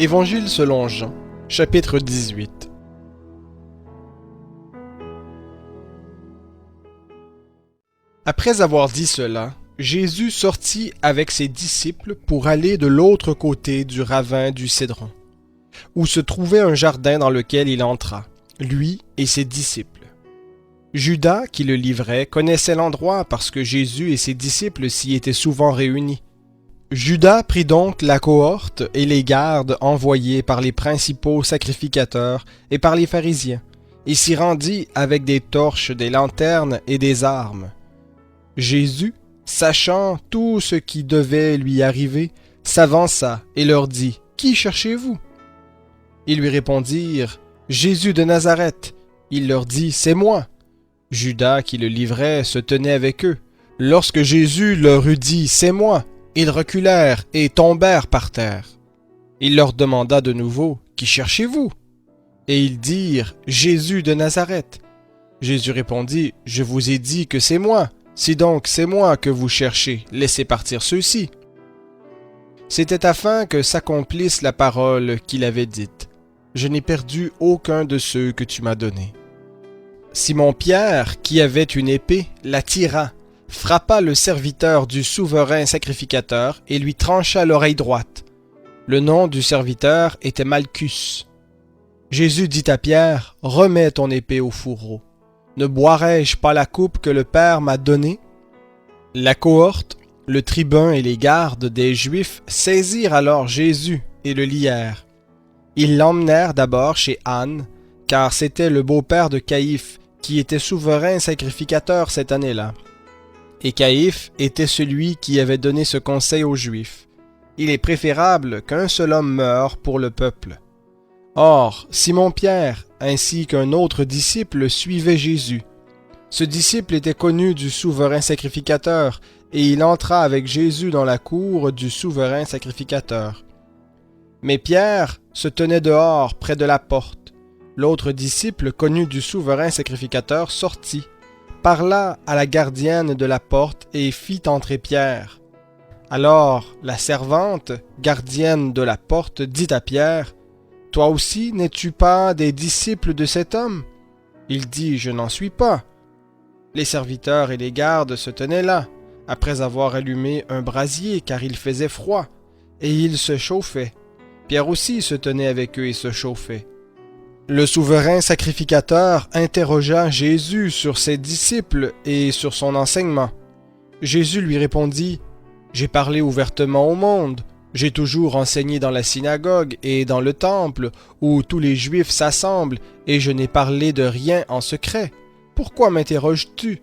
Évangile selon Jean, chapitre 18. Après avoir dit cela, Jésus sortit avec ses disciples pour aller de l'autre côté du ravin du Cédron, où se trouvait un jardin dans lequel il entra, lui et ses disciples. Judas, qui le livrait, connaissait l'endroit parce que Jésus et ses disciples s'y étaient souvent réunis. Judas prit donc la cohorte et les gardes envoyés par les principaux sacrificateurs et par les pharisiens, et s'y rendit avec des torches, des lanternes et des armes. Jésus, sachant tout ce qui devait lui arriver, s'avança et leur dit : « Qui cherchez-vous ? » Ils lui répondirent : « Jésus de Nazareth. » Il leur dit : « C'est moi. » Judas, qui le livrait, se tenait avec eux. Lorsque Jésus leur eut dit : « C'est moi », ils reculèrent et tombèrent par terre. Il leur demanda de nouveau : « Qui cherchez-vous ? » Et ils dirent : « Jésus de Nazareth. » Jésus répondit : « Je vous ai dit que c'est moi. Si donc c'est moi que vous cherchez, laissez partir ceux-ci. » C'était afin que s'accomplisse la parole qu'il avait dite : « Je n'ai perdu aucun de ceux que tu m'as donnés. » Simon-Pierre, qui avait une épée, la tira, frappa le serviteur du souverain sacrificateur et lui trancha l'oreille droite. Le nom du serviteur était Malchus. Jésus dit à Pierre : « Remets ton épée au fourreau. Ne boirai-je pas la coupe que le Père m'a donnée ?» La cohorte, le tribun et les gardes des Juifs saisirent alors Jésus et le lièrent. Ils l'emmenèrent d'abord chez Anne, car c'était le beau-père de Caïphe, qui était souverain sacrificateur cette année-là. Et Caïphe était celui qui avait donné ce conseil aux Juifs : « Il est préférable qu'un seul homme meure pour le peuple. » Or, Simon-Pierre, ainsi qu'un autre disciple, suivait Jésus. Ce disciple était connu du souverain sacrificateur, et il entra avec Jésus dans la cour du souverain sacrificateur. Mais Pierre se tenait dehors, près de la porte. L'autre disciple, connu du souverain sacrificateur, sortit, parla à la gardienne de la porte et fit entrer Pierre. Alors la servante, gardienne de la porte, dit à Pierre : « Toi aussi, n'es-tu pas des disciples de cet homme ? » Il dit : « Je n'en suis pas. » Les serviteurs et les gardes se tenaient là, après avoir allumé un brasier, car il faisait froid, et ils se chauffaient. Pierre aussi se tenait avec eux et se chauffait. Le souverain sacrificateur interrogea Jésus sur ses disciples et sur son enseignement. Jésus lui répondit : « J'ai parlé ouvertement au monde. J'ai toujours enseigné dans la synagogue et dans le temple, où tous les Juifs s'assemblent, et je n'ai parlé de rien en secret. Pourquoi m'interroges-tu ?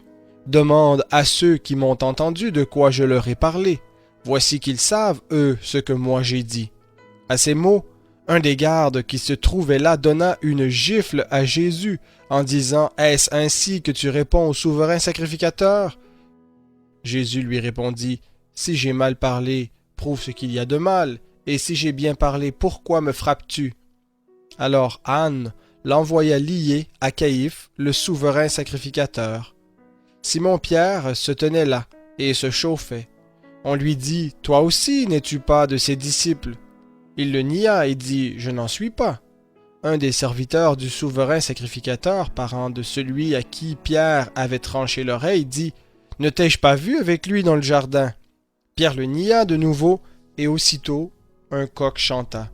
Demande à ceux qui m'ont entendu de quoi je leur ai parlé. Voici qu'ils savent, eux, ce que moi j'ai dit. » À ces mots, un des gardes qui se trouvait là donna une gifle à Jésus en disant : « Est-ce ainsi que tu réponds au souverain sacrificateur ? » Jésus lui répondit : « Si j'ai mal parlé, prouve ce qu'il y a de mal, et si j'ai bien parlé, pourquoi me frappes-tu ? » Alors Anne l'envoya lié à Caïphe, le souverain sacrificateur. Simon-Pierre se tenait là et se chauffait. On lui dit : « Toi aussi, n'es-tu pas de ses disciples ? » Il le nia et dit : « Je n'en suis pas. » Un des serviteurs du souverain sacrificateur, parent de celui à qui Pierre avait tranché l'oreille, dit : « Ne t'ai-je pas vu avec lui dans le jardin ? » Pierre le nia de nouveau, et aussitôt un coq chanta.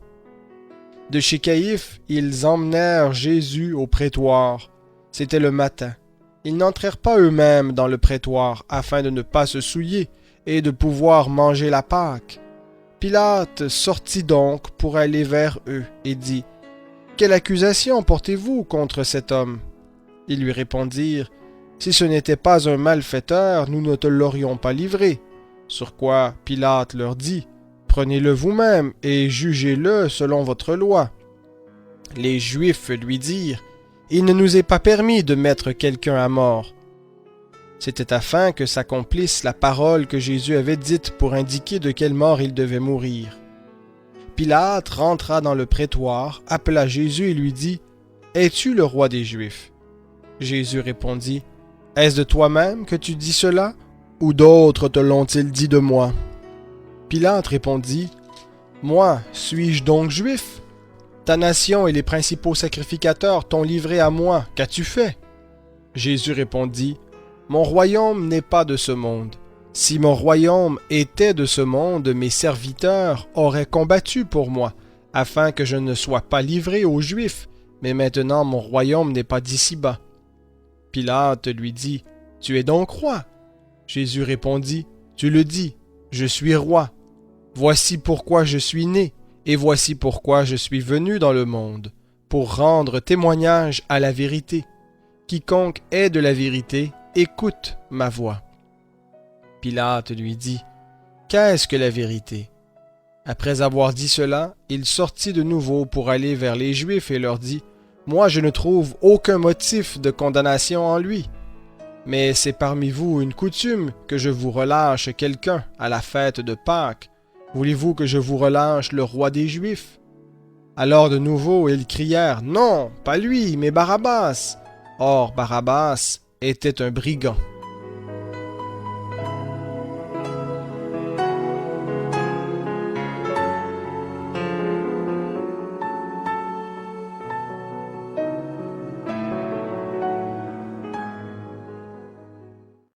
De chez Caïphe, ils emmenèrent Jésus au prétoire. C'était le matin. Ils n'entrèrent pas eux-mêmes dans le prétoire, afin de ne pas se souiller et de pouvoir manger la Pâque. Pilate sortit donc pour aller vers eux et dit : « Quelle accusation portez-vous contre cet homme ? » Ils lui répondirent : « Si ce n'était pas un malfaiteur, nous ne te l'aurions pas livré. » Sur quoi Pilate leur dit : « Prenez-le vous-même et jugez-le selon votre loi. » Les Juifs lui dirent : « Il ne nous est pas permis de mettre quelqu'un à mort. » C'était afin que s'accomplisse la parole que Jésus avait dite pour indiquer de quelle mort il devait mourir. Pilate rentra dans le prétoire, appela Jésus et lui dit : « Es-tu le roi des Juifs ? » Jésus répondit : « Est-ce de toi-même que tu dis cela, ou d'autres te l'ont-ils dit de moi ? » Pilate répondit : Moi, suis-je donc juif? Ta nation et les principaux sacrificateurs t'ont livré à moi. Qu'as-tu fait? Jésus répondit, Mon royaume n'est pas de ce monde. Si mon royaume était de ce monde, mes serviteurs auraient combattu pour moi, afin que je ne sois pas livré aux Juifs, mais maintenant mon royaume n'est pas d'ici-bas. Pilate lui dit, Tu es donc roi? Jésus répondit, Tu le dis, je suis roi. Voici pourquoi je suis né, et voici pourquoi je suis venu dans le monde, pour rendre témoignage à la vérité. Quiconque est de la vérité, écoute ma voix. Pilate lui dit, Qu'est-ce que la vérité? Après avoir dit cela, il sortit de nouveau pour aller vers les Juifs et leur dit, Moi je ne trouve aucun motif de condamnation en lui. Mais c'est parmi vous une coutume que je vous relâche quelqu'un à la fête de Pâques. Voulez-vous que je vous relâche le roi des Juifs? Alors de nouveau ils crièrent, Non, pas lui, mais Barabbas. Or Barabbas était un brigand.